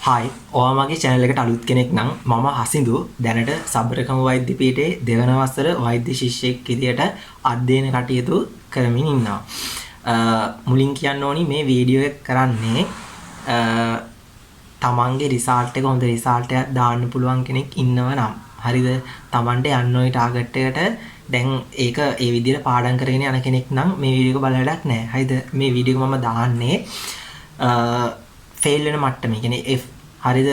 Hi ඔයාමගේ channel එකට අලුත් කෙනෙක් නම් මම හසිඳු දැනට සබරකම වෛද්‍ය පීඨයේ දෙවන වසර වෛද්‍ය ශිෂ්‍යයෙක් විදියට අධ්‍යයන කටයුතු කරමින් ඉන්නවා. මුලින් කියන්න ඕනි මේ වීඩියෝ එක කරන්නේ තමන්ගේ රිසල්ට් එක හොඳ රිසල්ට් එකක් දාන්න පුළුවන් කෙනෙක් ඉන්නවා නම් හරිද තමන්ට යන්න ওই ටාගට් එකට දැන් ඒක ඒ විදිහට පාඩම් කරගෙන යන කෙනෙක් නම් මේ වීඩියෝ එක බලලා වැඩක් නැහැ. හරිද මේ වීඩියෝ එක මම දාන්නේ ෆේල් වෙන මට්ටමේ කියන්නේ F හරිද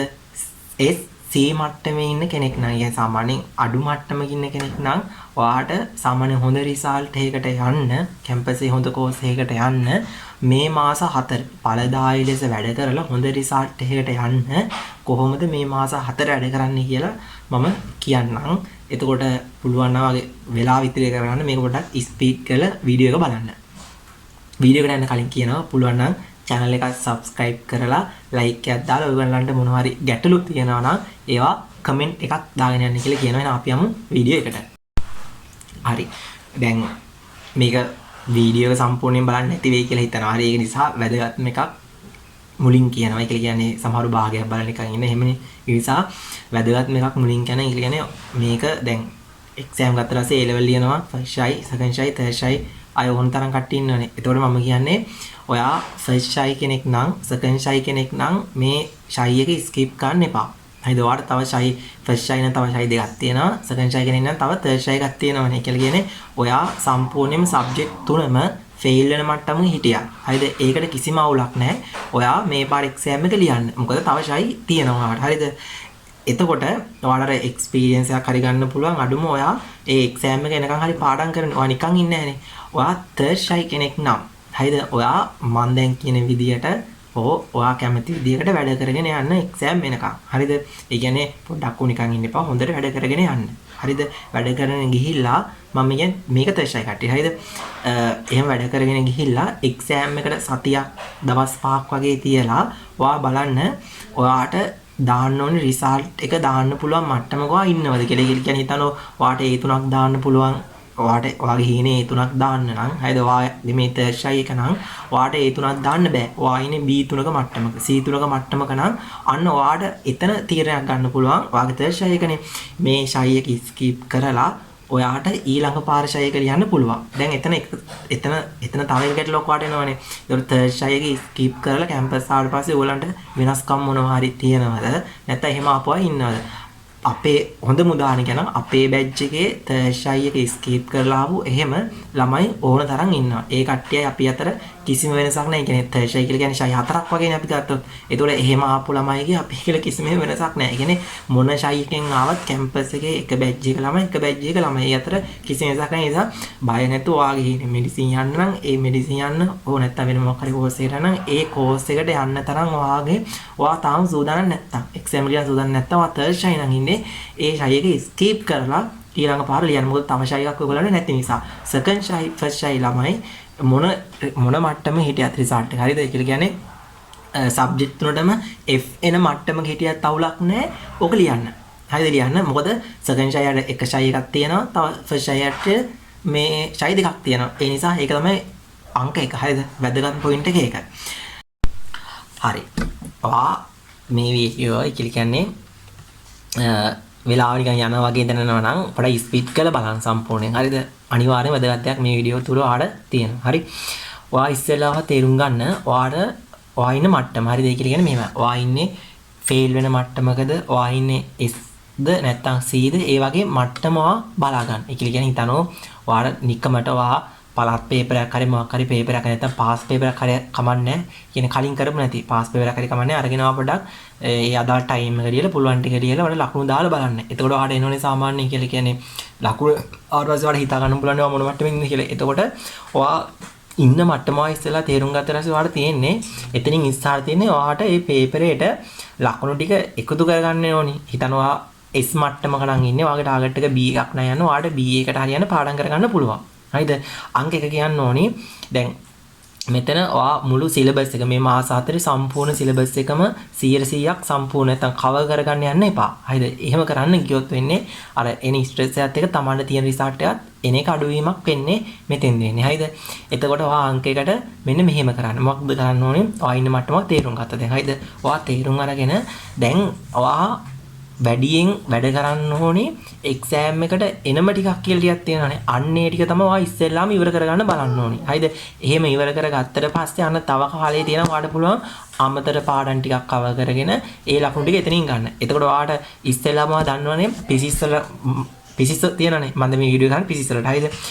S C මට්ටමේ ඉන්න කෙනෙක් නම් يعني සාමාන්‍යයෙන් අඩු මට්ටමක ඉන්න කෙනෙක් නම් ඔයාට සාමාන්‍ය හොඳ රිසල්ට් එකකට යන්න කැම්පස් එකේ හොඳ කෝස් එකකට යන්න මේ මාස 4 ඵලදායී ලෙස වැඩ කරලා හොඳ රිසල්ට් එකකට යන්න කොහොමද මේ මාස 4 වැඩ කරන්නේ කියලා මම කියන්නම්. එතකොට පුළුවන් නම් වගේ වෙලාව ඉතිරි කරගන්න මේක පොඩ්ඩක් ස්පීඩ් කරලා වීඩියෝ එක බලන්න. වීඩියෝ එකට යන්න කලින් කියනවා පුළුවන් නම් channel එක subscribe කරලා like එකක් දාලා ඔයගොල්ලන්ට මොනවා හරි ගැටලු තියෙනවා නම් ඒවා comment එකක් දාගෙන යන්න කියලා කියනවා. එහෙනම් අපි යමු වීඩියෝ එකට. හරි. දැන් මේක වීඩියෝ එක සම්පූර්ණයෙන් බලන්න නැති වෙයි කියලා හිතනවා. හරි ඒක නිසා වැදගත්ම එකක් මුලින් කියනවා. ඒක කියන්නේ සමහරු භාගයක් බලන එකක් ඉන්න එහෙමනේ. ඒ නිසා වැදගත්ම එකක් මුලින් කියන එක කියන්නේ මේක දැන් exam ගත්තා ඊපස්සේ A level ලියනවා first shy second shy third shy අය ඕන තරම් කට්ටිය ඉන්නවනේ. ඒතකොට මම කියන්නේ ඔයා ෆර්ස්ට් ෂයි කෙනෙක් නම් සෙකන්ඩ් ෂයි කෙනෙක් නම් මේ ෂයි එක ස්කිප් කරන්න එපා. හරිද? ඔයාලට තව ෂයි ෆර්ස්ට් ෂයි නම් තව ෂයි දෙකක් තියෙනවා. සෙකන්ඩ් ෂයි කෙනෙක් නම් තව තර්ඩ් ෂයි එකක් තියෙනවනේ. ඒ කියන්නේ ඔයා සම්පූර්ණයෙන්ම සබ්ජෙක්ට් තුනම ෆේල් වෙන මට්ටමක හිටියා. හරිද? ඒකට කිසිම අවුලක් නැහැ. ඔයා මේ පාර එක්සෑම් එක ලියන්න. මොකද තව ෂයි තියෙනවා. හරිද? එතකොට ඔයාලට එක්ස්පීරියන්ස් එකක් හරි ගන්න පුළුවන්. අඩුම ඔයා ඒ එක්සෑම් එක එනකන් හරි පාඩම් කරන්න. ඔයා නිකන් ඉන්නේ නැහනේ. ඔයා තර්ඩ් ෂයි කෙනෙක් නම් හරිද ඔයා මම දැන් කියන විදියට ඔයා කැමති විදියකට වැඩ කරගෙන යන්න එක්සෑම් වෙනකම්. හරිද? ඒ කියන්නේ පොඩ්ඩක් නිකන් ඉන්න එපා. හොඳට වැඩ කරගෙන යන්න. හරිද? වැඩ කරගෙන ගිහිල්ලා මම කියන්නේ මේක තර්ෂයි කට්ටිය. හරිද? එහෙම වැඩ කරගෙන ගිහිල්ලා එක්සෑම් එකට සතියක් දවස් 5ක් වගේ තියලා ඔයා බලන්න ඔයාට දාන්න ඕනේ රිසල්ට් එක දාන්න පුළුවන් මට්ටමක ඔයා ඉන්නවද කියලා. ඒ කියන්නේ හිතනවා ඔයාට A3ක් දාන්න පුළුවන් ඔයාට ඔයාගේ හීනේ A3ක් දාන්න නම් හරිද ඔයා මේ තර්ඩ් ෂයි එක නම් ඔයාට A3ක් දාන්න බෑ. ඔයා ඉන්නේ B3ක මට්ටමක C3ක මට්ටමක නම් අන්න ඔයාට එතන තීරණයක් ගන්න පුළුවන්. ඔයාගේ තර්ඩ් ෂයි එකනේ මේ ෂයි එක ස්කිප් කරලා ඔයාට ඊළඟ පාර ෂයි එක ලියන්න පුළුවන්. දැන් එතන තව එක ගැටලුවක් වාට එනවනේ. ඒකට තර්ඩ් ෂයි එක ස්කිප් කරලා කැම්පස් ආවට පස්සේ ඔයගලන්ට වෙනස්කම් මොනවා හරි තියෙනවද? නැත්නම් එහෙම ආපුවා ඉන්නවද? අපේ හොඳ උදාහරණයක් නම් අපේ බැච් එකේ තර්ඩ් ෂයි එක ස්කිප් කරලා ආපු එහෙම ළමයි ඕන තරම් ඉන්නවා. ඒ කට්ටියයි අපි අතර කිසිම වෙනසක් නැහැ. කියන්නේ තර්ඩ් ෂයි කියලා කියන්නේ ෂයි 4ක් වගේනේ අපි ගත්තොත්. ඒතකොට එහෙම ආපු ළමයිගේ අපි කියලා කිසිම වෙනසක් නැහැ. ඒ කියන්නේ මොන ෂයි එකෙන් ආවත් කැම්පස් එකේ එක බැච් එක ළමයි එක බැච් එක ළමයි අතර කිසිම වෙනසක් නැහැ. ඒ නිසා බය නැතුව ඔයාගේ ඉන්නේ මෙඩිසින් යන්න නම් ඒ මෙඩිසින් යන්න ඕන නැත්නම් වෙන මොකක් හරි කෝස් එකකට නම් ඒ කෝස් එකට යන්න තරම් ඔයා තාම සූදානම් නැත්තම් එක්සෑම් ලියන්න සූදානම් නැත්තම් ඔයා තර්ඩ් ෂයි නම් ඉන්නේ ඒ ෂයි එක ස්කිප් කරලා ඊළඟ පාර ලියන්න. මොකද තව ෂයි එකක් ඔයගොල්ලන්ට නැති නිසා. සෙකන්ඩ් ෂයි ෆස්ට් ෂයි ළමයි මොන මට්ටමේ හිටියත් රිසල්ට් එක හරිද? ඒ කියන්නේ සබ්ජෙක්ට් තුනටම F එන මට්ටමක හිටියත් අවුලක් නැහැ. ඔක ලියන්න. හරිද ලියන්න. මොකද සෙකන්ඩ් ෂයියට එක ෂයි එකක් තියෙනවා. තව ෆස්ට් ෂයියට මේ ෂයි දෙකක් තියෙනවා. ඒ නිසා ඒක තමයි අංක 1. හරිද? වැදගත් පොයින්ට් එක ඒකයි. හරි. ඔයා මේ වීඩියෝ එක කියන්නේ වෙලාව නිකන් යනවා වගේ දැනෙනවා නම් පොඩ්ඩක් ස්පීඩ් කරලා බලන්න සම්පූර්ණයෙන්. හරිද? අනිවාර්යයෙන්ම වැදගත් දෙයක් මේ වීඩියෝ තුල ඔයාලට තියෙනවා. හරි. ඔයා ඉස්සෙල්ලාම තේරුම් ගන්න ඔයා ඉන්න මට්ටම. හරිද? ඒ කියන්නේ මෙහෙම. ඔයා ඉන්නේ ෆේල් වෙන මට්ටමකද? ඔයා ඉන්නේ Sද නැත්නම් Cද? ඒ වගේ මට්ටම ඔයා බලා ගන්න. ඒ කියන්නේ හිතනවා ඔයාට නිකමට ඔයා පළාත් පේපරයක් හරි මොකක් හරි පේපරයක් නැත්නම් පාස් පේපරයක් හරි කමන්නේ. කියන්නේ කලින් කරපු නැති පාස් පේපරයක් හරි කමන්නේ. අරගෙන ආව පොඩක් ඒ අදාළ ටයිම් එක ලියලා පුළුවන් ටික ලියලා වල ලකුණු දාලා බලන්න. එතකොට ඔයාට එනෝනේ සාමාන්‍ය කියලා කියන්නේ ලකුණු ආවට පස්සේ ඔයාලට හිතා ගන්න පුළුවන් මොන මට්ටමේ ඉන්නේ කියලා. එතකොට ඔයා ඉන්න මට්ටම ඉස්සෙල්ලා තේරුම් ගත්ත ඊට පස්සේ ඔයාට තියෙන්නේ එතනින් ඉස්සරහ තියෙන්නේ ඔයාට මේ පේපරේට ලකුණු ටික එකතු කරගන්න ඕනි. හිතනවා S මට්ටමක නම් ඉන්නේ. ඔයාගේ ටාගට් එක B එකක් නම් යනවා. ඔයාට B එකට හරියන පාඩම් කරගන්න පුළුවන්. හරිද? අංක 1 කියන්න ඕනි. දැන් මෙතන ඔයා මුළු සිලබස් එක මේ මාස 4 සම්පූර්ණ සිලබස් එකම 100%ක් සම්පූර්ණ නැත්නම් කවර් කරගන්න යන්න එපා. හරිද? එහෙම කරන්න ගියොත් වෙන්නේ අර එනි ස්ට්‍රෙස් එකත් එක්ක තමන්ට තියෙන රිසල්ට් එකත් එන එක අඩුවීමක් වෙන්නේ මෙතෙන් වෙන්නේ. හරිද? එතකොට ඔයා අංකයකට මෙන්න මෙහෙම කරන්න. මොකක්ද කරන්න ඕනේ? ඔයා ඉන්න මට්ටමක් තේරුම් ගත්තා දැන්. හරිද? ඔයා තේරුම් අරගෙන දැන් ඔයා වැඩියෙන් වැඩ කරන්න ඕනේ එක්සෑම් එකට එනම ටිකක් කියලා ටිකක් තියෙනවානේ. අන්න ඒ ටික තමයි ඔයා ඉස්සෙල්ලාම ඉවර කරගන්න බලන්න ඕනේ. හරිද? එහෙම ඉවර කරගත්තට පස්සේ අන්න තව කාලේ තියෙනවා ඔයාට පුළුවන් අමතර පාඩම් ටිකක් කවර් කරගෙන ඒ ලකුණු ටික එතනින් ගන්න. එතකොට ඔයාට ඉස්සෙල්ලාම දන්නවනේ පිසිස් තියෙනනේ. මම මේ වීඩියෝ ගන්න පිසිස් වලට. හරිද?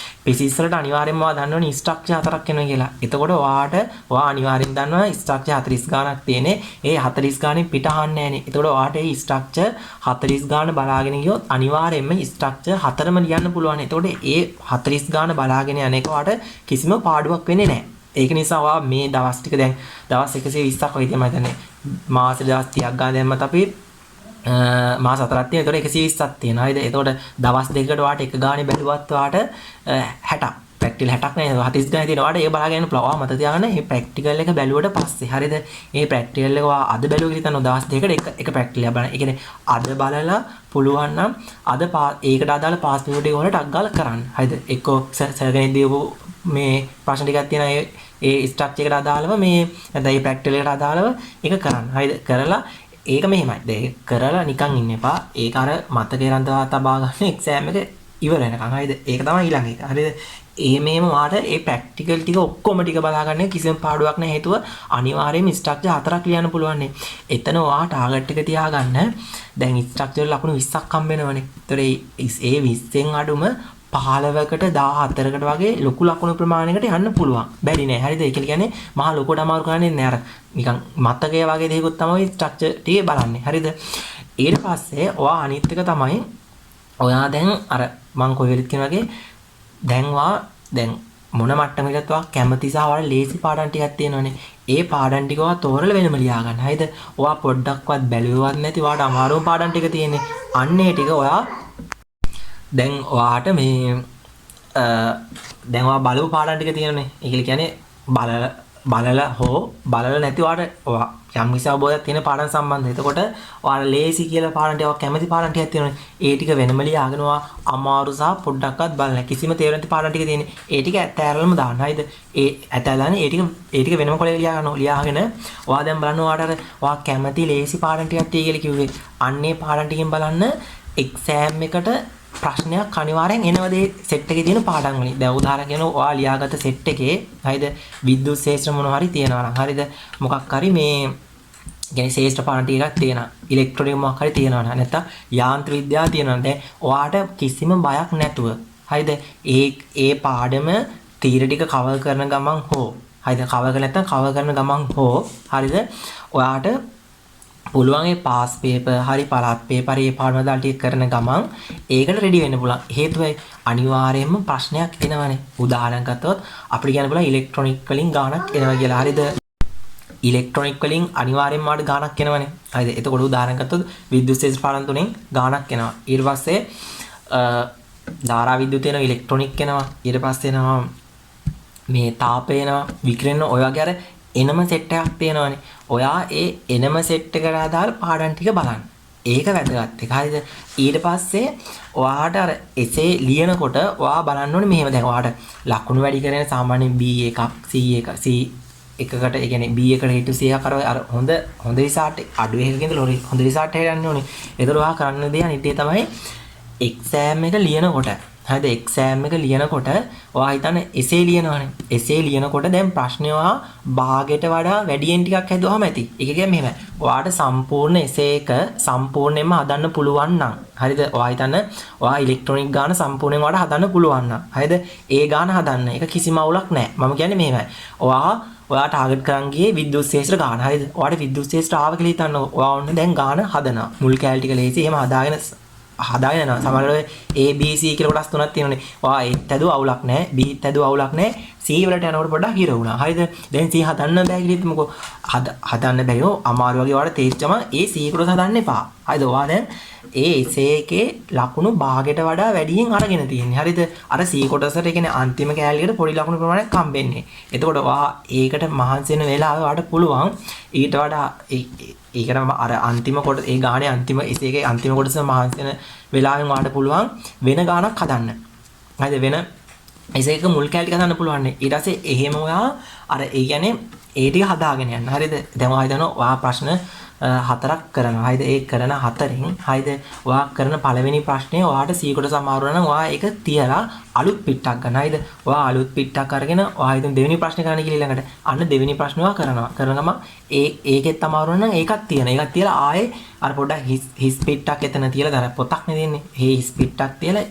පිසිස් වලට අනිවාර්යෙන්ම ඔයා දන්නවනේ ස්ට්‍රක්චර් හතරක් එනවා කියලා. එතකොට ඔයා අනිවාර්යෙන් දන්නවා ස්ට්‍රක්චර් 40 ගාණක් තියෙන්නේ. ඒ 40 ගාණෙන් පිට අහන්නේ නැහනේ. එතකොට ඔයාට ඒ ස්ට්‍රක්චර් 40 ගාණ බලාගෙන ගියොත් අනිවාර්යෙන්ම ස්ට්‍රක්චර් හතරම ලියන්න පුළුවන්. එතකොට ඒ 40 ගාණ බලාගෙන යන එක ඔයාට කිසිම පාඩුවක් වෙන්නේ නැහැ. ඒක නිසා ඔයා මේ දවස් ටික දැන් දවස් 120ක් වගේ තමයි හිතන්නේ. මාසෙ දවස් 30ක් ගාන දැම්මත් අපි මාස 4ක් තියෙනවා. ඒතකොට 120ක් තියෙනවා. හරිද? එතකොට දවස් දෙකකට වාට එක ගානේ බැලුවත් වාට 60ක්. ප්‍රැක්ටිකල් 60ක් නේ 40 ගානේ තියෙනවා. වාට ඒක බලාගෙන පුළුවන්. මත තියාගන්න මේ ප්‍රැක්ටිකල් එක බැලුවට පස්සේ. හරිද? මේ ප්‍රැක්ටිකල් එක අද බැලුවා කියලා හිතන්න දවස් දෙකකට එක ප්‍රැක්ටිකල් බලන්න. ඒ කියන්නේ අද බලලා පුළුවන් නම් අද ඒකට අදාළ පාස් පේපර් ටික වල ටක් ගාලා කරන්න. හරිද? එක්කෝ සර්ගෙන් දීපු මේ ප්‍රශ්න ටිකක් තියෙනවා ඒ ස්ට්‍රක්චර් එකට අදාළව මේ නැත්නම් මේ ප්‍රැක්ටිකල් එකට අදාළව ඒක කරන්න. හරිද? කරලා ඒක මෙහෙමයි. දැන් කරලා නිකන් ඉන්න එපා. ඒක අර මතකේ රඳවා තබා ගන්න එක්සෑම් එක ඉවර වෙනකන්. හරිද? ඒක තමයි ඊළඟ එක. හරිද? මේම වාට ඒ ප්‍රැක්ටිකල් ටික ඔක්කොම ටික බලා ගන්න කිසිම පාඩුවක් නැහැ. හේතුව අනිවාර්යයෙන්ම ස්ට්‍රක්චර් හතරක් ලියන්න පුළුවන් නේ. එතන ඔයා ටාගට් එක තියාගන්න. දැන් ස්ට්‍රක්චර් ලකුණු 20ක් හම්බ වෙනවනේ. ඒතර ඒ 20න් අඩුම 15කට 14කට වගේ ලොකු ලකුණු ප්‍රමාණයකට යන්න පුළුවන්. බැරි නෑ. හරිද? ඒ කියන්නේ මහා ලොකුට අමාරු කරන්නේ නෑ. අර නිකන් මතකය වගේ දෙයක්ත් තමයි ස්ට්‍රක්චර් ටිකේ බලන්නේ. හරිද? ඊට පස්සේ ඔයා අනිත් එක තමයි ඔයා දැන් අර මම කොයි වෙලෙත් කියන වගේ දැන් මොන මට්ටමකටද ඔයා කැමති සහ ඔයාලා ලේසි පාඩම් ටිකක් තියෙනවනේ. ඒ පාඩම් ටික ඔයා තෝරලා වෙනම ලියා ගන්න. හරිද? ඔයා පොඩ්ඩක්වත් බැලුවවත් නැති ඔයාට අමාරුම පාඩම් ටික තියෙන්නේ. අන්න ඒ ටික ඔයා දැන් ඔයාට මේ දැන් ඔයා බලපු පාඩම් ටික තියෙනනේ. ඒක කියන්නේ බලලා හෝ බලලා නැති ඔයාට යම් කිසි අවබෝධයක් තියෙන පාඩම් සම්බන්ධව. එතකොට ඔයාලා ලේසි කියලා පාඩම් ටික ඔයා කැමති පාඩම් ටිකක් තියෙනනේ. ඒ ටික වෙනම ලියාගෙන ඔයා අමාරු සහ පොඩ්ඩක්වත් බලන්න. කිසිම තේරුම් නැති පාඩම් ටික තියෙන්නේ. ඒ ටික ඇතෑරලම දාන්න. හරිද? ඒ ඇතෑරලානේ ඒ ටික වෙනම කොලේ ලියා ගන්නවා. ලියාගෙන ඔයා දැන් බලන්න ඔයාට අර ඔයා කැමති ලේසි පාඩම් ටිකක් තියෙයි කියලා කිව්වේ. අන්නේ පාඩම් ටිකෙන් බලන්න එක්සෑම් එකට ප්‍රශ්නයක් අනිවාර්යෙන් එනවා මේ සෙට් එකේ තියෙන පාඩම් වලින්. දැන් උදාහරණයක් කියනවා ඔයා ලියාගත්ත සෙට් එකේ හරිද විද්‍යුත් ශාස්ත්‍ර මොනවා හරි තියෙනවා නම් හරිද මොකක් හරි මේ කියන්නේ ශාස්ත්‍ර පාඩම් ටිකක් තියෙනවා. ඉලෙක්ට්‍රොනික මොකක් හරි තියෙනවා නම් නැත්නම් යාන්ත්‍ර විද්‍යාව තියෙනවා. දැන් ඔයාට කිසිම බයක් නැතුව හරිද ඒ පාඩම තීර ටික කවර් කරන ගමන් හෝ හරිද කවර් කරලා නැත්නම් කවර් කරන ගමන් හෝ හරිද ඔයාට පුළුවන් ඒ පාස් පේපර් හරි පළාත් පේපර් ඒ පාඩම දාලා ටික කරන ගමන් ඒකට රෙඩි වෙන්න පුළුවන්. හේතුවයි අනිවාර්යයෙන්ම ප්‍රශ්නයක් එනවනේ. උදාහරණයක් ගත්තොත් අපිට කියන්න පුළුවන් ඉලෙක්ට්‍රොනික වලින් ගාණක් එනවා කියලා. හරිද? ඉලෙක්ට්‍රොනික වලින් අනිවාර්යයෙන්ම මාට ගාණක් එනවනේ. හරිද? එතකොට උදාහරණයක් ගත්තොත් විද්‍යුත් ශාස්ත්‍ර පාඩම් තුනෙන් ගාණක් එනවා. ඊට පස්සේ ධාරා විද්‍යුත් එනවා, ඉලෙක්ට්‍රොනික එනවා. ඊට පස්සේ එනවා මේ තාපය එනවා, විකිරණ ඔය වගේ අර එනම සෙට් එකක් තියෙනවනේ. ඔයා ඒ එනම සෙට් එකට අදාළ පාඩම් ටික බලන්න. ඒක වැදගත් එක. හරිද? ඊට පස්සේ ඔයාට අර එසේ ලියනකොට ඔයා බලන්න ඕනේ මෙහෙම දැන් ඔයාට ලකුණු වැඩි කරගෙන සාමාන්‍යයෙන් B1ක් C1 C1කට ඒ කියන්නේ B1කට හිටු 100ක් අර හොඳ රිසල්ට් අඩු එකකින් ඉඳලා හොඳ රිසල්ට් එකකට යන්න ඕනේ. ඒතර ඔයා කරන්න දේ අනිත් ඒ තමයි එක්සෑම් එක ලියනකොට හරිද එක්සෑම් එක ලියනකොට ඔයා හිතන්න එසේ ලියනවනේ. එසේ ලියනකොට දැන් ප්‍රශ්නේ ඔයා භාගයට වඩා වැඩියෙන් ටිකක් හැදුවාම ඇති. ඒක කියන්නේ මෙහෙමයි. ඔයාට සම්පූර්ණ එසේ එක සම්පූර්ණයෙන්ම හදන්න පුළුවන් නම් හරිද? ඔයා හිතන්න ඔයා ඉලෙක්ට්‍රොනික ගාන සම්පූර්ණයෙන් ඔයාට හදන්න පුළුවන් නම් හරිද? ඒ ගාන හදන්න. ඒක කිසිම අවුලක් නැහැ. මම කියන්නේ මෙහෙමයි. ඔයා ටාගට් කරන් ගියේ විද්‍යුත් ශාස්ත්‍ර ගාන. හරිද? ඔයාට විද්‍යුත් ශාස්ත්‍ර ආව කියලා හිතන්න. ඔයා ඔන්න දැන් ගාන හදනවා. මුල් කැලේ ටික ලේසි. එහෙම හදාගෙන යනවා. සමහරවිට A B C කියලා කොටස් තුනක් තියෙනනේ. ඔයා ඒත් ඇදුව අවුලක් නැහැ. B ඇදුව අවුලක් නැහැ. C C වලට යනකොට පොඩ්ඩක් හිර වුණා. හරිද? දැන් C හදන්න බෑ කියලා හිතමුකෝ. හදන්න බැරිව අමාරු වගේ ඔයාලට තේච්චම ඒ C කොටස හදන්න එපා. හරිද? ඔයා දැන් ඒ essay එකේ ලකුණු භාගයට වඩා වැඩියෙන් අරගෙන තියෙන්නේ. හරිද? අර C කොටසට කියන්නේ අන්තිම කෑල්ලකට පොඩි ලකුණු ප්‍රමාණයක් හම්බෙන්නේ. එතකොට ඔයා ඒකට මහන්සි වෙන වෙලාව ඔයාලට පුළුවන් ඊට වඩා ඒකට අර අන්තිම කොට ඒ ගානේ අන්තිම essay එකේ අන්තිම කොටස මහන්සි වෙන වෙලාවෙන් ඔයාලට පුළුවන් වෙන ගානක් හදන්න. හරිද? වෙන essay එක මුල් කෑලි ටික හදන්න පුළුවන් නේ. ඊට පස්සේ එහෙම ඔයා අර ඒ කියන්නේ ඒ ටික හදාගෙන යන්න. හරිද? දැන් ඔයා හිතනවා ඔයා ප්‍රශ්න 4ක් කරනවා. හරිද? ඒ කරන 4න් හරිද? ඔයා කරන පළවෙනි ප්‍රශ්නේ ඔයාට C කොට සමාරු නම් ඔයා ඒක තියලා අලුත් පිටක් ගන්න. හරිද? ඔයා අලුත් පිටක් අරගෙන ඔයා හිතමු දෙවෙනි ප්‍රශ්නේ කරන්න කියලා ඊළඟට. අන්න දෙවෙනි ප්‍රශ්නේ ඔයා කරනවා. කරන ගම ඒකෙත් අමාරු නම් ඒකත් තියන. ඒකත් තියලා ආයේ අර පොඩ්ඩක් හිස් පිටක් එතන තියලා දර පොතක් නේ දෙන්නේ. මේ හිස් පිටක් තියලා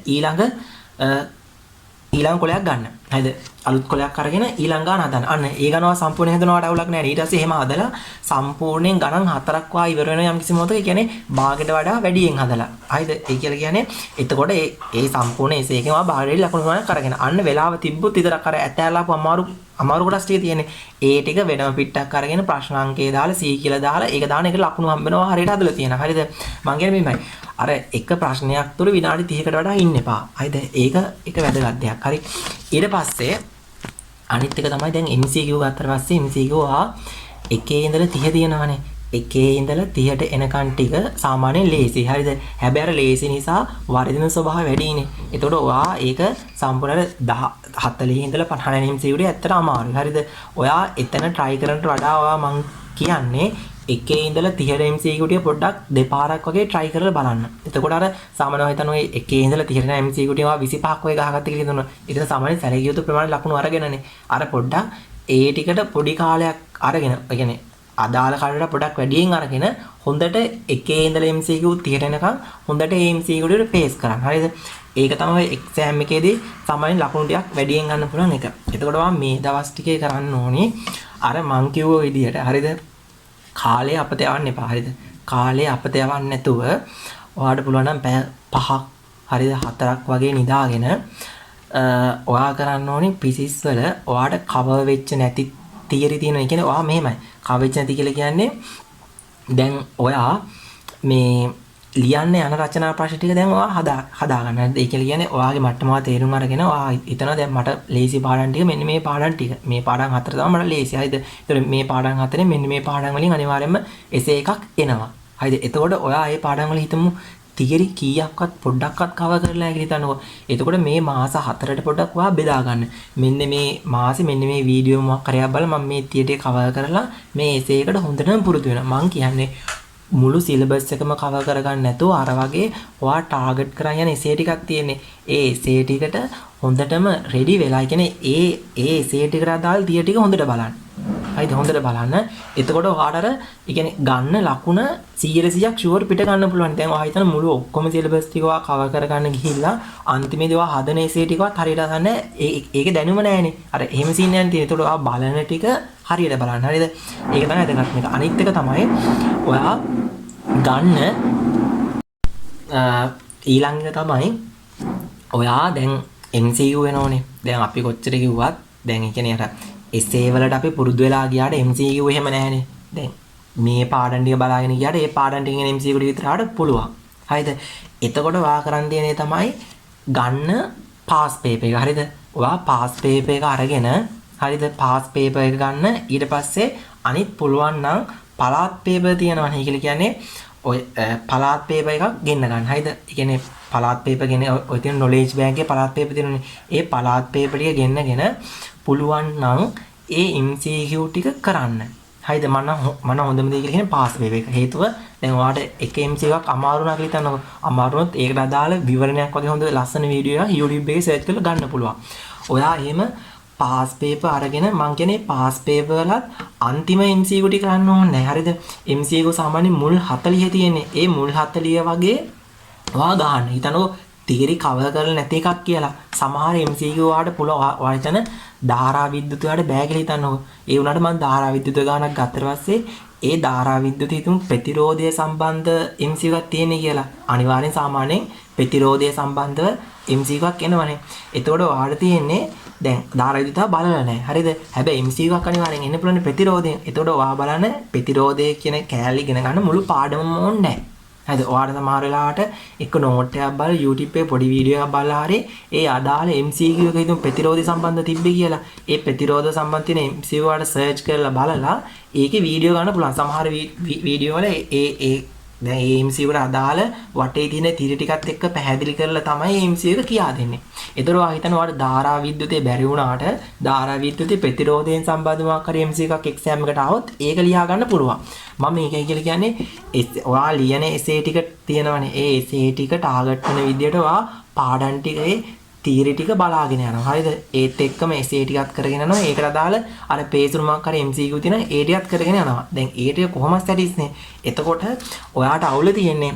ඊළඟ කොලයක් ගන්න. හරිද? අලුත් කොලයක් අරගෙන ඊළඟ ගාන හදන්න. අන්න ඒ ගානවා සම්පූර්ණ හදනවට අවුලක් නැහැ. ඊට පස්සේ එහෙම හදලා සම්පූර්ණයෙන් ගණන් 4ක් වා ඉවර වෙන යම් කිසි මොහොතක ඒ කියන්නේ භාගයට වඩා වැඩියෙන් හදලා. හරිද? ඒ කියලා කියන්නේ එතකොට ඒ සම්පූර්ණ essay එකේම භාගයට ලකුණු ප්‍රමාණයක් අරගෙන අන්න වෙලාව තිබ්බොත් විතරක් අර ඇතැලාපු අමාරු කොටස් ටික තියෙන්නේ. ඒ ටික වෙනම පිටක් අරගෙන ප්‍රශ්න අංකේ දාලා C කියලා දාලා ඒක දාන එක ලකුණු හම්බෙනවා හරියට හදලා තියෙනවා. හරිද? මං කියන්නේ මෙහෙමයි. අර එක ප්‍රශ්නයක් තුර විනාඩි 30කට වඩා ඉන්න එපා. හරිද? ඒක වැදගත් දෙයක්. හරි. ඊට පස්සේ අනිත් එක තමයි දැන් MCQ ගත්තට පස්සේ MCQ එකේ ඉඳලා 30 තියෙනවානේ. එකේ ඉඳලා 30ට එනකන් ටික සාමාන්‍යයෙන් ලේසි. හරිද? හැබැයි අර ලේසි නිසා වර්ධන ස්වභාවය වැඩිනේ. එතකොට ඔයා ඒක සම්පූර්ණ 40 ඉඳලා 50 MCQ ට ඇත්තට අමාරුයි. හරිද? ඔයා එතන try කරනට වඩා ඔයා මං කියන්නේ එකේ ඉඳලා 30 MCQ ටික පොඩ්ඩක් දෙපාරක් වගේ try කරලා බලන්න. එතකොට අර සාමාන්‍යව හිතන ඔය එකේ ඉඳලා 30 MCQ ටික 25ක් වගේ ගහගත්ත කියලා හිතනවා. ඊට සාමාන්‍ය සැලකිය යුතු ප්‍රමාණය ලකුණු අරගෙනනේ. අර පොඩ්ඩක් ඒ ටිකට පොඩි කාලයක් අරගෙන, ඒ කියන්නේ අදාළ කාලයට පොඩ්ඩක් වැඩියෙන් අරගෙන හොඳට එකේ ඉඳලා MCQ 30ට එනකන් හොඳට ඒ MCQ ටික පේස් කරන්න. හරිද? ඒක තමයි එක්සෑම් එකේදී සාමාන්‍ය ලකුණු ටිකක් වැඩියෙන් ගන්න පුළුවන් එක. එතකොට මම මේ දවස් ටිකේ කරන්න ඕනේ අර මං කිව්ව විදිහට. හරිද? කාලේ අපත යවන්න එපා. හරිද? කාලේ අපත යවන්න නැතුව ඔයාලට පුළුවන් නම් පැය 5ක් හරිද 4ක් වගේ නිදාගෙන ඔයා කරන්න ඕනේ පිසිස් වල ඔයාට කවර් වෙච්ච නැති තියරි තියෙනවා. ඒ කියන්නේ ඔයා මෙහෙමයි. කවර් වෙච්ච නැති කියලා කියන්නේ දැන් ඔයා මේ ලියන්න යන රචනා ප්‍රශ්න ටික දැන් ඔයා හදා ගන්න. ඒ කියන්නේ ඔයාගේ මට්ටමව තේරුම් අරගෙන ඔයා හිතනවා දැන් මට ලේසි පාඩම් ටික මෙන්න මේ පාඩම් ටික. මේ පාඩම් හතර තමයි මට ලේසි. හරිද? ඒතර මේ පාඩම් හතරෙන් මෙන්න මේ පාඩම් වලින් අනිවාර්යයෙන්ම essay එකක් එනවා. හරිද? එතකොට ඔයා මේ පාඩම් වල හිතමු තියරි කීයක්වත් පොඩ්ඩක්වත් කවර් කරලා නැහැ කියලා හිතන්නකෝ. එතකොට මේ මාස 4ට පොඩ්ඩක් ඔයා බෙදා ගන්න. මෙන්න මේ මාසෙ මෙන්න මේ වීඩියෝ මොකක් කරයක් බලලා මම මේ තියරි කවර් කරලා මේ essay එකට හොඳටම පුරුදු වෙනවා. මං කියන්නේ මුළු සිලබස් එකම කවර් කරගන්න නැතුව අර වගේ ඔයා ටාගට් කරන් යන essay ටිකක් තියෙන්නේ. ඒ essay ටිකට හොඳටම රෙඩි වෙලා කියන්නේ ඒ essay ටිකට අදාළ තිය ටික හොඳට බලන්න. හරිද? හොඳට බලන්න. එතකොට ඔයාට අර කියන්නේ ගන්න ලකුණ 100%ක් ෂුවර් පිට ගන්න පුළුවන්. දැන් ඔයා හිතන මුළු ඔක්කොම සිලබස් ටික ඔයා කවර් කරගන්න ගිහිල්ලා අන්තිමේදී ඔයා හදන essay ටිකවත් හරියට හදන්න ඒක දැනුම නැහැනේ. අර එහෙම සීන් එකක් තියෙන. එතකොට ඔයා බලන ටික හරියට බලන්න. හරිද? ඒක තමයි වැදගත් එක. අනිත් එක තමයි ඔයා ගන්න ඊළඟ තමයි ඔයා දැන් MCQ වෙනෝනේ. දැන් අපි කොච්චර කිව්වත් දැන් ඒ කියන්නේ අර essay වලට අපි පුරුදු වෙලා ගියාට MCQ එහෙම නැහැනේ. දැන් මේ පාඩම් ටික බලාගෙන ගියාට ඒ පාඩම් ටිකෙන් MCQ ටික විතරට පුළුවන්. හරිද? එතකොට ඔයා කරන් තියෙන්නේ තමයි ගන්න පාස් පේපර් එක. හරිද? ඔයා පාස් පේපර් එක අරගෙන හරිද? පාස් පේපර් එක ගන්න. ඊට පස්සේ අනිත් පුළුවන් නම් පළාත් පේපර් තියෙනවා නේ කියලා කියන්නේ ඔය පළාත් පේපර් එකක් ගෙන්න ගන්න. හරිද? ඒ කියන්නේ පළාත් පේපර් ගෙන ඔය තියෙන නොලෙජ් බෑග් එකේ පළාත් පේපර් තියෙනනේ. ඒ පළාත් පේපර් ටික ගෙන්නගෙන පුළුවන් නම් ඒ MCQ ටික කරන්න. හරිද? මම හොඳම දේ කියලා කියන්නේ පාස් පේපර් එක. හේතුව දැන් ඔයාලට එක MCQ එකක් අමාරු නම් කියලා හිතන්නකො. අමාරුනොත් ඒකට අදාළ විවරණයක් වගේ හොඳ ලස්සන වීඩියෝ එකක් YouTube එකේ සර්ච් කරලා ගන්න පුළුවන්. ඔයා එහෙම පාස් පේපර් අරගෙන මං කියන්නේ පාස් පේපර් වලත් අන්තිම MCQ ටික කරන්න ඕනේ නැහැ. හරිද? MCQ සාමාන්‍යයෙන් මුල් 40 තියෙන්නේ. ඒ මුල් 40 වගේ ඔයා ගන්න. හිතන්නකෝ තියරි කවර් කරලා නැති එකක් කියලා. සමහර MCQ වලට පුළුවන් ඔයා හිතන ධාරා විද්‍යුත වලට බෑ කියලා හිතන්නකෝ. ඒ වුණාට මම ධාරා විද්‍යුත ගානක් ගත්තට පස්සේ ඒ ධාරා විද්‍යුත හිතමු ප්‍රතිරෝධය සම්බන්ධ MCQ එකක් තියෙන්නේ කියලා. අනිවාර්යෙන් සාමාන්‍යයෙන් ප්‍රතිරෝධය සම්බන්ධව MCQ එකක් එනවනේ. එතකොට ඔයාලට තියෙන්නේ දැන් ධාරා විද්‍යුතාව බලලා නැහැ. හරිද? හැබැයි MCQ එකක් අනිවාර්යෙන් එන්න පුළුවන් ප්‍රතිරෝධයෙන්. එතකොට ඔයා බලන්න ප්‍රතිරෝධය කියන කෑල්ල ඉගෙන ගන්න මුළු පාඩමම ඕනේ නැහැ. හරිද? ඔයාලා සමහර වෙලාවට එක නෝට් එකක් බලලා YouTube එකේ පොඩි වීඩියෝ එකක් බලලා හරි ඒ අදාළ MCQ එක හිතමු ප්‍රතිරෝධය සම්බන්ධ තිබ්බේ කියලා. ඒ ප්‍රතිරෝධ සම්බන්ධ තියෙන MCQ වලට සර්ච් කරලා බලලා ඒකේ වීඩියෝ ගන්න පුළුවන්. සමහර වීඩියෝ වල ඒ දැන් මේ MCQ එකට අදාළ වටේ තියෙන තිර ටිකත් එක්ක පැහැදිලි කරලා තමයි MCQ එක කියා දෙන්නේ. ඒතර ඔයා හිතනවා ඔයාලට ධාරා විද්‍යුතේ බැරි වුණාට ධාරා විද්‍යුතේ ප්‍රතිරෝධයෙන් සම්බන්ධ මොකක් හරි MCQ එකක් එක්සෑම් එකට આવොත් ඒක ලියා ගන්න පුළුවන්. මම මේකයි කියලා කියන්නේ ඔයා ලියන essay ටික තියෙනවනේ. ඒ essay ටික ටාගට් වෙන විදියට ඔයා පාඩම් ටිකේ තීරි ටික බලාගෙන යනවා. හරිද? ඒත් එක්කම essay ටිකක් කරගෙන යනවා. ඒකට අදාළ අර පේජ් මොකක් හරි MCQ තියෙන ඒ ටිකත් කරගෙන යනවා. දැන් ඒ ටික කොහොමද ස්ටැටිස්නේ? එතකොට ඔයාට අවුල තියෙන්නේ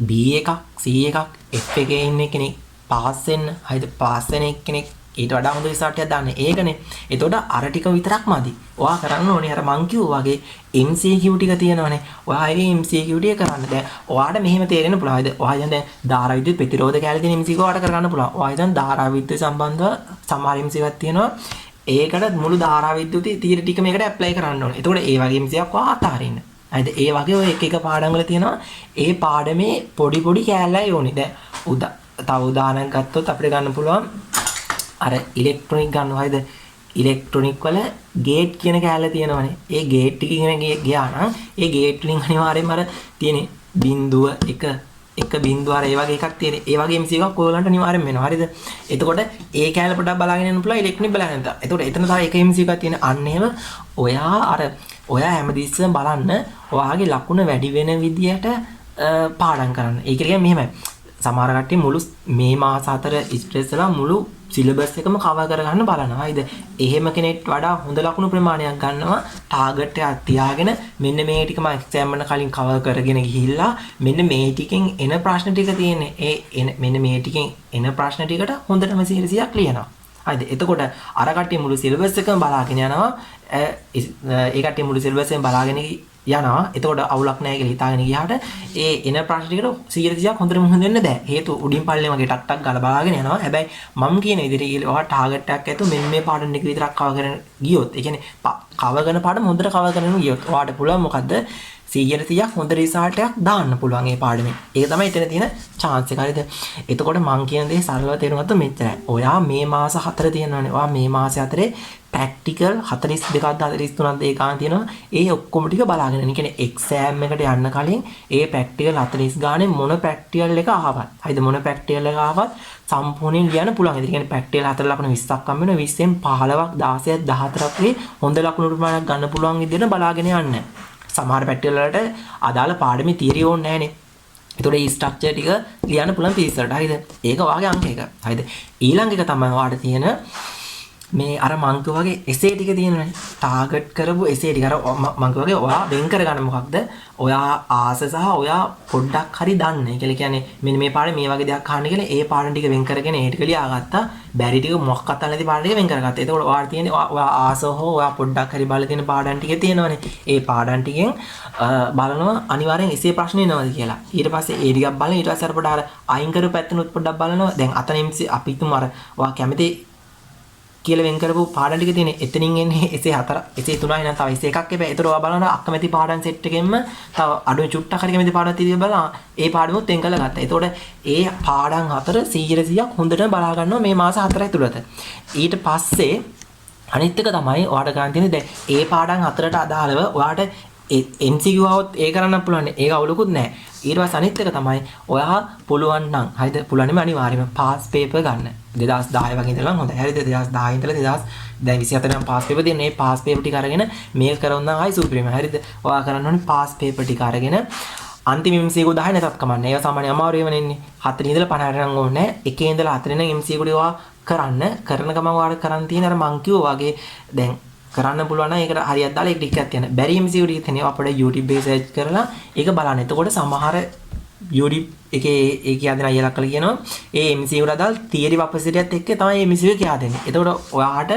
B එකක්, C එකක්, F එකේ ඉන්න කෙනෙක් පාස් වෙන්න. හරිද? පාස් වෙන කෙනෙක් ඊට වඩා හොඳ රිසල්ට් එකක් දාන්න. ඒකනේ. එතකොට අර ටික විතරක් මදි. ඔයා කරන්න ඕනේ අර මං කිව්වා වගේ MCQ ටික තියෙනවනේ. ඔයා ඒ MCQ ටික කරන්න. දැන් ඔයාට මෙහෙම තේරෙන්න පුළුවන්. හරිද? ඔයා දැන් ධාරා විද්‍යුත් ප්‍රතිරෝධ කැලේ තියෙන MCQ ඔයාට කරගන්න පුළුවන්. ඔයා දැන් ධාරා විද්‍යුත් සම්බන්ධව සමහර MCQ එකක් තියෙනවා. ඒකට මුළු ධාරා විද්‍යුතේ තීර ටික මේකට ඇප්ලයි කරන්න ඕනේ. එතකොට ඒ වගේ MCQ එකක් ඔයා අතාරින්න. හරිද? ඒ වගේ ඔය එක එක පාඩම් වල තියෙනවා. ඒ පාඩමේ පොඩි පොඩි කැලලයි ඕනේ. දැන් තව උදාහරණයක් ගත්තොත් අපිට ගන්න පුළුවන් අර ඉලෙක්ට්‍රොනික ගන්නවා. හරිද? ඉලෙක්ට්‍රොනික වල ගේට් කියන කැලල තියෙනවනේ. ඒ ගේට් ටික ඉගෙන ගියා නම් ඒ ගේට් වලින් අනිවාර්යයෙන්ම අර තියෙන බිඳුව එක බිඳුව අර ඒ වගේ එකක් තියෙන. ඒ වගේ MCQ එකක් ඔයගලන්ට අනිවාර්යෙන් වෙනවා. හරිද? එතකොට ඒ කැලල පොඩ්ඩක් බලාගෙන යන්න පුළුවන් ඉලෙක්ට්‍රොනික බලාගෙන යන්න. එතකොට එතන තව එක MCQ එකක් තියෙන. අන්න එහෙම ඔයා හැමදෙස්සම බලන්න ඔයාගේ ලකුණ වැඩි වෙන විදියට පාඩම් කරන්න. ඒ කියන්නේ මෙහෙමයි. සමහර කට්ටිය මුළු මේ මාස 4 ඉස්ප්‍රෙස්ලා මුළු සිලබස් එකම කවර් කරගන්න බලනවා. හරිද? එහෙම කෙනෙක්ට වඩා හොඳ ලකුණු ප්‍රමාණයක් ගන්නවා ටාගට් එකක් තියාගෙන මෙන්න මේ ටික මම එක්සෑම් වල කලින් කවර් කරගෙන ගිහිල්ලා මෙන්න මේ ටිකෙන් එන ප්‍රශ්න ටික තියෙන්නේ. මෙන්න මේ ටිකෙන් එන ප්‍රශ්න ටිකට හොඳටම 100ක් ලියනවා. හරිද? එතකොට අර කට්ටිය මුළු සිලබස් එකම බලාගෙන යනවා. ඒ කට්ටිය මුළු සිලබස් එකම බලාගෙන යනවා. එතකොට අවුලක් නැහැ කියලා හිතාගෙන ගියාට ඒ එන ප්‍රශ්න ටිකට 100ක් හොඳට මුහුණ දෙන්න බෑ. හේතුව උඩින් පල්ලේ වගේ ටක් ටක් ගාලා බලාගෙන යනවා. හැබැයි මම කියන විදිහට කියලා ඔයා ටාගට් එකක් ඇතුව මෙන්න මේ පාඩම් ටික විතරක් කවර් කරගෙන ගියොත්, ඒ කියන්නේ කවර් කරන පාඩම හොඳට කවර් කරගෙන ගියොත් ඔයාට පුළුවන් මොකද්ද 100ක් හොඳ රිසල්ට් එකක් දාන්න පුළුවන් මේ පාඩමේ. ඒක තමයි එතන තියෙන chance එක. හරිද? එතකොට මම කියන දේ සරලව තේරුම් ගත්තොත් මෙච්චරයි. ඔයා මේ මාස 4 තියෙනවානේ. ඔයා මේ මාස 4 ප්‍රැක්ටිකල් 42ක් 43ක් ඒ ගාන තියෙනවා. ඒ ඔක්කොම ටික බලාගෙන ඉන්න. කියන්නේ එක්සෑම් එකට යන්න කලින් ඒ ප්‍රැක්ටිකල් 40 ගානේ මොන ප්‍රැක්ටිකල් එක ආවත්. හරිද? මොන ප්‍රැක්ටිකල් එක ආවත් සම්පූර්ණයෙන් ලියන්න පුළුවන්. ඒ කියන්නේ ප්‍රැක්ටිකල් 4 ලකුණු 20ක් හම්බ වෙනවා. 20න් 15ක් 16ක් 14ක් වගේ හොඳ ලකුණු ප්‍රමාණයක් ගන්න පුළුවන් විදිහට බලාගෙන යන්න. සමහර ප්‍රැක්ටිකල් වලට අදාළ පාඩමේ තියරි ඕනේ නැහනේ. ඒතකොට මේ ස්ට්‍රක්චර් ටික ලියන්න පුළුවන් පීස් වලට. හරිද? ඒක වාගේ අංක එක. හරිද? ඊළඟ එක තමයි ඔයාලට තියෙන මේ අර මංක වගේ essay ටික තියෙනනේ. ටාගට් කරපු essay ටික අර මංක වගේ ඔයා වෙන් කරගන්න මොකක්ද? ඔයා ආස සහ ඔයා පොඩ්ඩක් හරි දන්න. ඒ කියන්නේ මෙන්න මේ පාඩේ මේ වගේ දෙයක් අහන්න කියලා ඒ පාඩම් ටික වෙන් කරගෙන ඒ ටික ලියාගත්තා. බැරි ටික මොකක්වත් නැති පාඩම් ටික වෙන් කරගත්තා. එතකොට ඔයාට තියෙන්නේ ඔයා ආස හෝ ඔයා පොඩ්ඩක් හරි බලලා තියෙන පාඩම් ටිකේ තියෙනවනේ. ඒ පාඩම් ටිකෙන් බලනවා අනිවාර්යෙන් essay ප්‍රශ්න එනවද කියලා. ඊට පස්සේ ඒ ටිකක් බලන ඊට පස්සේ අර පොඩ්ඩක් අර අයින් කරපු පැත්තනොත් පොඩ්ඩක් බලනවා. දැන් අතන MC අපි තුමු අර ඔයා කැමති කියලා වෙන් කරපු පාඩම් ටික තියෙන. එතනින් එන්නේ essay 4 essay 3යි නම් තව essay එකක් එපා. ඒතර ඔයා බලනවා අකමැති පාඩම් සෙට් එකෙන්ම තව අඩුවෙන් චුට්ටක් හරි කැමති පාඩම් තියෙද බලලා ඒ පාඩමුත් වෙන් කරලා ගත්තා. ඒතකොට ඒ පාඩම් 4 100ක් හොඳටම බලා ගන්නවා මේ මාස 4 ඇතුළත. ඊට පස්සේ අනිත් එක තමයි ඔයාට ගන්න තියෙන්නේ දැන් ඒ පාඩම් 4ට අදාළව ඔයාට MCQ આવොත් ඒ කරන්න පුළුවන්. ඒක අවුලකුත් නැහැ. ඊට පස්සේ අනිත් එක තමයි ඔයා පුළුවන් නම් හරිද පුළුවන් නෙමෙයි අනිවාර්යයෙන්ම පාස් පේපර් ගන්න. 2010 වගේ ඉඳලා හොඳයි. හරිද 2010 ඉඳලා දැන් 24 නම් පාස් පේපර් තියෙන මේ පාස් පේපර් ටික අරගෙන මේක කරවන්න ආයි සුපිරිම. හරිද? ඔයා කරන්න ඕනේ පාස් පේපර් ටික අරගෙන අන්තිම MCQ 10 නැතත් කමන්නේ. ඒවා සාමාන්‍ය අමාරු ඒවා නෙන්නේ. 4 ඉඳලා 50 නම් ඕනේ. 1 ඉඳලා 4 නම් MCQ ටික ඔයා කරන ගමන් ඔයාලා කරන් තියෙන අර මං කිව්වා වගේ දැන් කරන්න පුළුවන් නම් ඒකට හරියට දාලා ඒක ටිකක් තියන්න. බැරි MCQ ටික තියෙනවා අපිට YouTube එකේ සර්ච් කරලා ඒක බලන්න. එතකොට සමහර YouTube එකේ ඒ කියන අයලා කළ කියනවා ඒ MCQ වල අදාළ තියරි වපසිටියත් එක්ක තමයි MCQ කියා දෙන්නේ. එතකොට ඔයාට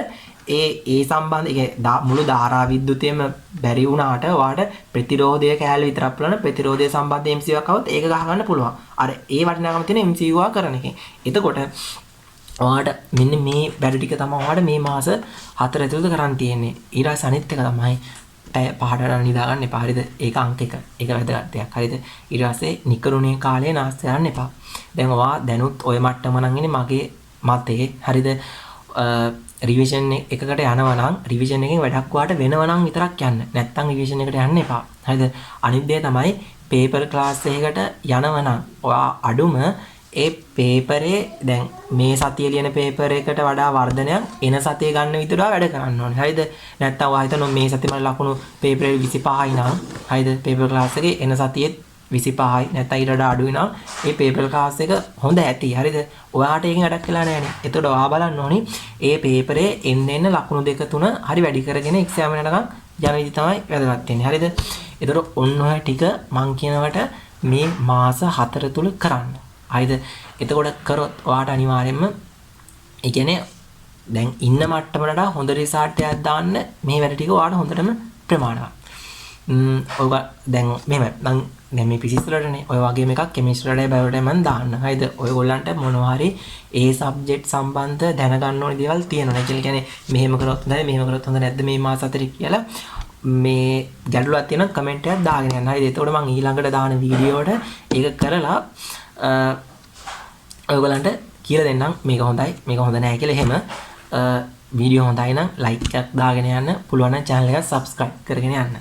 ඒ සම්බන්ධ මුළු ධාරා විද්‍යුතයේම බැරි වුණාට ඔයාට ප්‍රතිරෝධය කැලේ විතරක් පුළුවන් ප්‍රතිරෝධය සම්බන්ධ MCQ එකක් આવත් ඒක ගහ ගන්න පුළුවන්. අර ඒ වටිනාකම තියෙන MCQ කරන එකෙන්. එතකොට ඔයාට මෙන්න මේ වැඩ ටික තමයි ඔයාට මේ මාස 4 ඇතුළත කරන් තියෙන්නේ. ඊට පස්සේ අනිත් එක තමයි පහට නිදා ගන්න එපා. හරිද? ඒක අංක 1. ඒක වැදගත් දෙයක්. හරිද? ඊට පස්සේ නිකරුණේ කාලේ නාස්ති කරන්න එපා. දැන් ඔයා දැනුත් ඔය මට්ටම නම් ඉන්නේ මගේ මතේ. හරිද? රිවිෂන් එකකට යනවා නම් රිවිෂන් එකෙන් වැඩක් ඔයාට වෙනවා නම් විතරක් යන්න. නැත්තම් රිවිෂන් එකට යන්න එපා. හරිද? අනිත් දේ තමයි පේපර් ක්ලාස් එකකට යනවා නම් ඔයා අඩුම ඒ පේපරේ දැන් මේ සතියේ ලියන පේපර් එකට වඩා වර්ධනයක් එන සතියේ ගන්න විතර වැඩ කරන්න ඕනේ. හරිද? නැත්තම් ඔයා හිතනවා මේ සතියේ මට ලකුණු පේපරේ 25යි නම් හරිද? පේපර් ක්ලාස් එකේ එන සතියේ 25යි නැත්තම් ඊට වඩා අඩුයි නම් ඒ පේපර් ක්ලාස් එක හොඳ ඇති. හරිද? ඔයාට ඒකෙන් වැඩක් වෙලා නැහැ. එතකොට ඔයා බලන්න ඕනි ඒ පේපරේ එන්න ලකුණු 2 3 හරි වැඩි කරගෙන එක්සෑම් එකනකම් යන විදි තමයි වැදගත් වෙන්නේ. හරිද? එතකොට ඔන්න ඔය ටික මං කියනවට මේ මාස 4 තුල කරන්න. හරිද? එතකොට කරොත් ඔයාට අනිවාර්යයෙන්ම ඒ කියන්නේ දැන් ඉන්න මට්ටමකට වඩා හොඳ රිසල්ට් එකක් දාන්න මේ වැඩ ටික ඔයාට හොඳටම ප්‍රමාණවත්. ඔය දැන් මෙහෙම දැන් මේ ෆිසික්ස් වලටනේ ඔය වගේම එකක් කෙමිස්ට්‍රි වලට බයෝලොජි මන් දාන්න. හරිද? ඔයගොල්ලන්ට මොනවා හරි ඒ සබ්ජෙක්ට් සම්බන්ධ දැනගන්න ඕන දේවල් තියෙනවා. ඒ කියන්නේ මෙහෙම කරොත් හොඳයි මෙහෙම කරොත් හොඳ නැද්ද මේ මාස 4 කියලා මේ ගැටලුවක් තියෙනවා කමෙන්ට් එකක් දාගෙන යන්න. හරිද? එතකොට මම ඊළඟට දාන වීඩියෝවට ඒක කරලා ඔයගලන්ට කියලා දෙන්නම් මේක හොඳයි මේක හොඳ නැහැ කියලා. එහෙම වීඩියෝ හොඳයි නම් ලයික් එකක් දාගෙන යන්න පුළුවන් නම් channel එක subscribe කරගෙන යන්න.